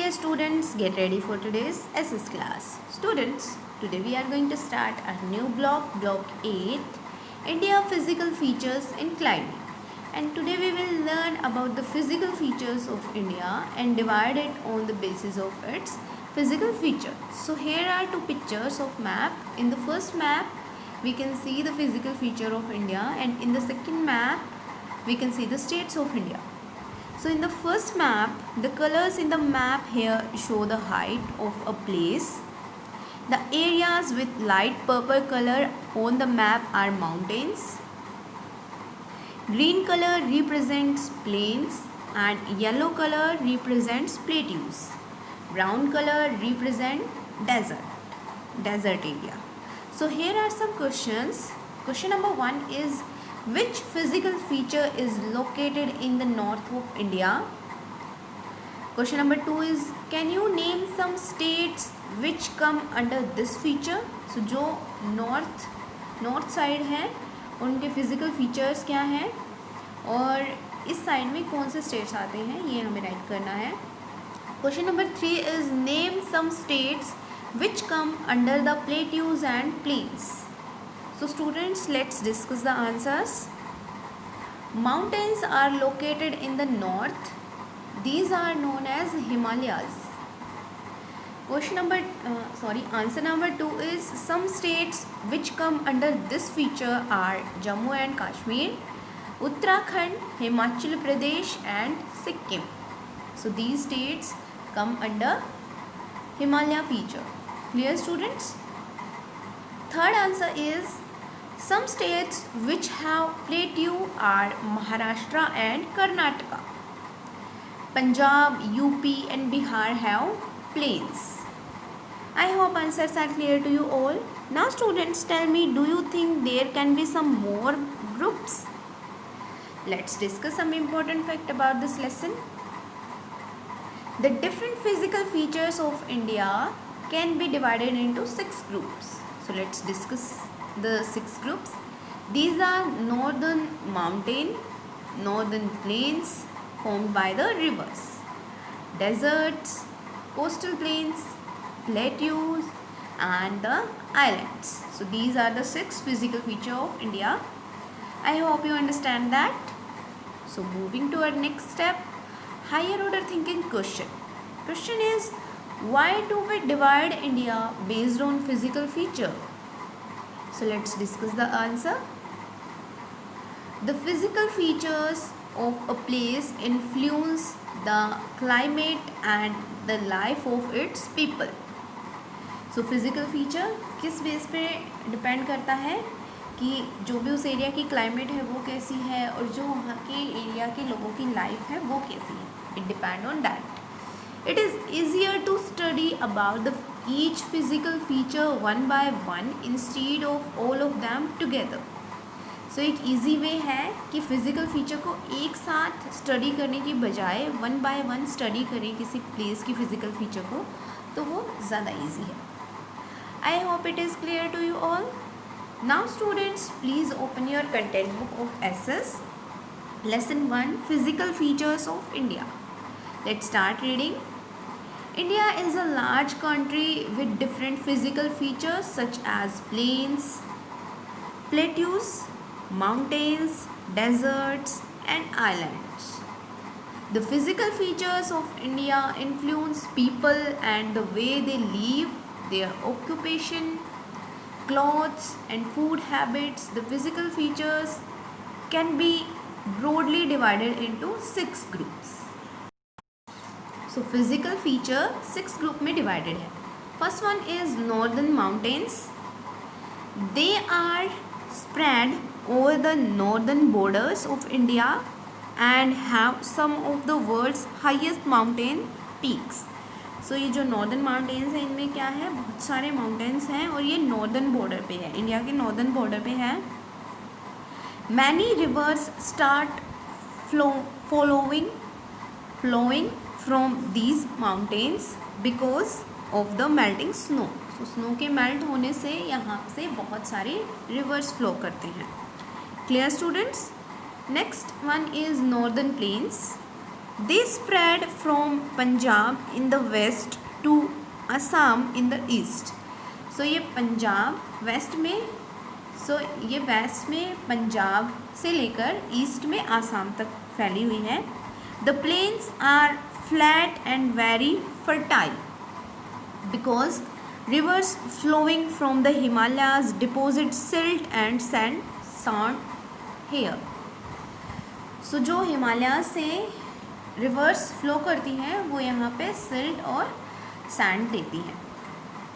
dear students, get ready for today's SS class. Students, today we are going to start a new block, block 8, India physical features and climate. And today we will learn about the physical features of India and divide it on the basis of its physical feature. So here are two pictures of map. In the first map, we can see the physical feature of India, and in the second map, we can see the states of India. So in the first map, the colors in the map here show the height of a place. The areas with light purple color on the map are mountains. Green color represents plains and yellow color represents plateaus. Brown color represents desert area. So here are some questions. Question number 1 is, which physical feature is located in the north of India? Question number 2 is, can you name some states which come under this feature? So जो north side है उनके physical features क्या हैं और इस side में कौन से स्टेट्स आते हैं, ये हमें राइट करना है. Question number 3 is, name some states which come under the plateaus and plains. So students, let's discuss the answers. Mountains are located in the north. These are known as Himalayas. Answer number 2 is, some states which come under this feature are Jammu and Kashmir, Uttarakhand, Himachal Pradesh and Sikkim. So these states come under Himalaya feature. Clear students? Third answer is, some states which have plateau are Maharashtra and Karnataka. Punjab, UP and Bihar have plains. I hope answers are clear to you all. Now students, tell me, do you think there can be some more groups? Let's discuss some important fact about this lesson. The different physical features of India can be divided into 6 groups. So let's discuss the 6 groups. These are northern mountain, northern plains formed by the rivers, deserts, coastal plains, plateaus and the islands. So these are the 6 physical features of India. I hope you understand that. So moving to our next step, higher order thinking question. Question is, why do we divide India based on physical feature? So let's discuss the answer. The physical features of a place influence the climate and the life of its people. So physical feature किस base पे depend करता है कि जो भी उस area की climate है वो कैसी है और जो वहाँ के एरिया के लोगों की लाइफ है वो कैसी है. It depend on that. It is easier to study about the each physical feature one by one instead of all of them together. So एक easy way है कि physical feature को एक साथ study करने की बजाय one by one study करें किसी place की physical feature को, तो वो ज़्यादा easy है. I hope it is clear to you all. Now students, please open your content book of SS. Lesson 1, Physical Features of India. Let's start reading. India is a large country with different physical features such as plains, plateaus, mountains, deserts and islands. The physical features of India influence people and the way they live, their occupation, clothes and food habits. The physical features can be broadly divided into 6 groups. So physical feature 6 group में divided है. First one is northern mountains. They are spread over the northern borders of India and have some of the world's highest mountain peaks. So ये जो northern mountains हैं इनमें क्या है, बहुत सारे mountains हैं और ये northern border पे है, इंडिया के northern border पे है. Many rivers start flowing from these mountains because of the melting snow. So snow के melt होने से यहाँ से बहुत सारे rivers flow करते हैं. Clear students? Next one is northern plains. They spread from Punjab in the west to Assam in the east. So ये पंजाब वेस्ट में, ये वेस्ट में पंजाब से लेकर ईस्ट में आसाम तक फैली हुई है. The plains are flat and very fertile because rivers flowing from the Himalayas deposit silt and sand here. So जो हिमालय से रिवर्स फ्लो करती हैं वो यहाँ पे सिल्ट और सैंड देती हैं.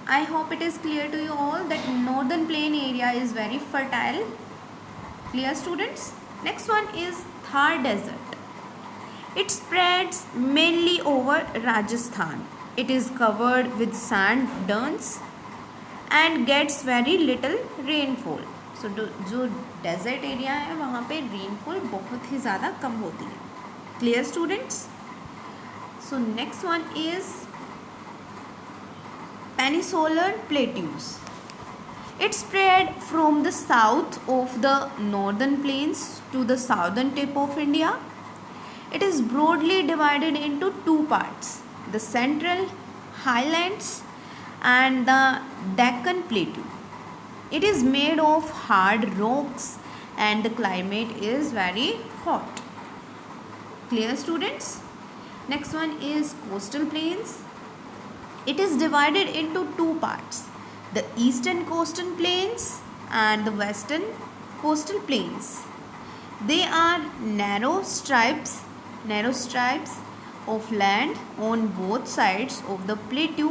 I hope it is clear to you all that northern plain area is very fertile. Clear students? Next one is Thar desert. It spreads mainly over Rajasthan. It is covered with sand dunes and gets very little rainfall. So जो desert area है वहाँ पे rainfall बहुत ही ज़्यादा कम होती है. Clear students? So next one is Peninsular Plateaus. It spread from the south of the northern plains to the southern tip of India. It is broadly divided into two parts, the central highlands and the Deccan Plateau. It is made of hard rocks and the climate is very hot. Clear students? Next one is coastal plains. It is divided into two parts, the eastern coastal plains and the western coastal plains. They are narrow stripes of land on both sides of the plateau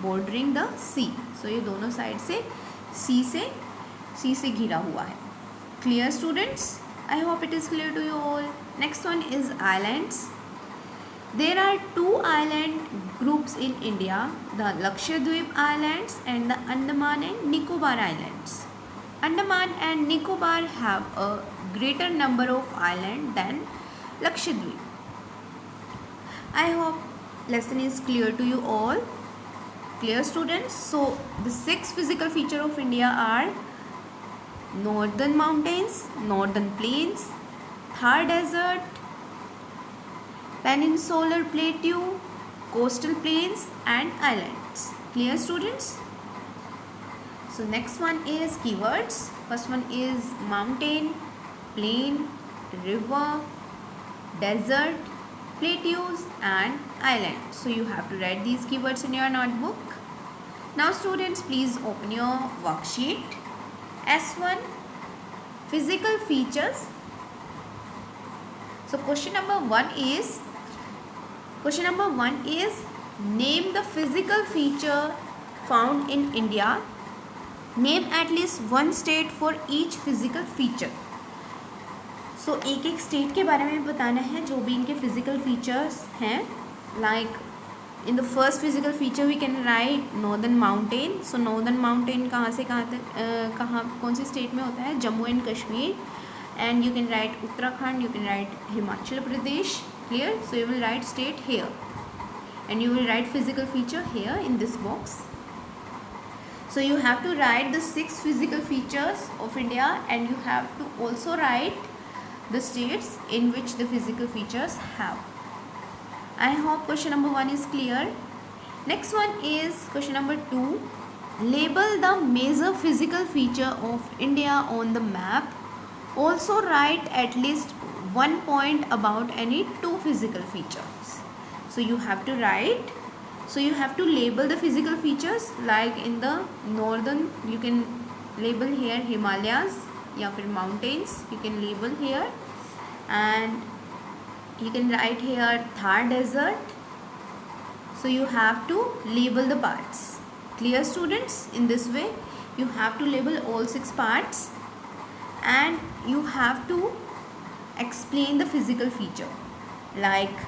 bordering the sea. So ये दोनों side से सी से घिरा हुआ है. Clear students? I hope it is clear to you all. Next one is islands. There are two island groups in India, the Lakshadweep Islands and the Andaman and Nicobar Islands. Andaman and Nicobar have a greater number of islands than Lakshadweep. I hope lesson is clear to you all. Clear students? So the 6 physical features of India are northern mountains, northern plains, Thar desert, peninsular plateau, coastal plains and islands. Clear students? So next one is keywords. First one is mountain, plain, river, desert, plateaus and island. So you have to write these keywords in your notebook. Now students, please open your worksheet. S1, physical features. So question number 1 is name the physical feature found in India. Name at least one state for each physical feature. So एक एक state के बारे में बताना है जो भी इनके फिजिकल फीचर्स हैं. Like in the first physical feature we can write northern mountain. So northern mountain कहाँ से कहाँ तक कौन सी स्टेट में होता है? Jammu and Kashmir. And you can write Uttarakhand, you can write Himachal Pradesh. Clear? So you will write state here and you will write physical feature here in this box. So you have to write the 6 physical features of India and you have to also write the states in which the physical features have. I hope question number 1 is clear. Next one is question number 2. Label the major physical feature of India on the map. Also write at least one point about any 2 physical features. So you have to write. So you have to label the physical features. Like in the northern, you can label here Himalayas या फिर mountains. You can label here and you can write here Thar desert. So you have to label the parts. Clear students? In this way you have to label all 6 parts and you have to explain the physical feature. Like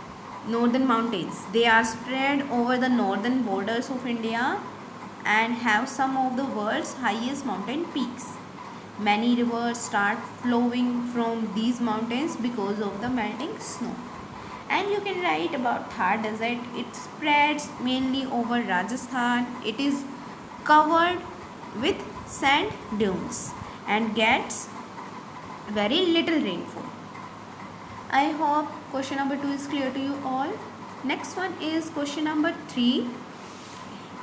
northern mountains, they are spread over the northern borders of India and have some of the world's highest mountain peaks. Many rivers start flowing from these mountains because of the melting snow. And you can write about Thar desert. It spreads mainly over Rajasthan. It is covered with sand dunes and gets very little rainfall. I hope Question number 2 is clear to you all. Next one is question number 3.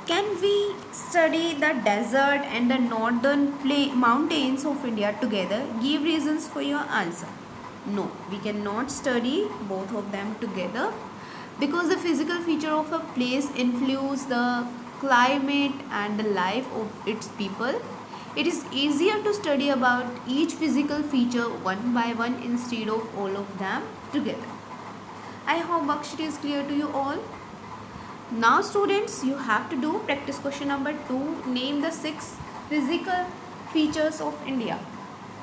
Can we study the desert and the northern mountains of India together? Give reasons for your answer. No, we cannot study both of them together because the physical feature of a place influence the climate and the life of its people. It is easier to study about each physical feature one by one instead of all of them together. I hope Bakshit is clear to you all. Now students, you have to do practice question number 2. Name the 6 physical features of India.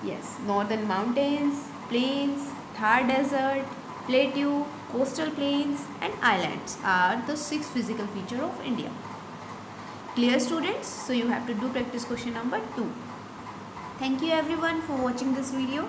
Yes, northern mountains, plains, Thar desert, plateau, coastal plains and islands are the 6 physical features of India. Clear students? So you have to do practice question number 2. Thank you everyone for watching this video.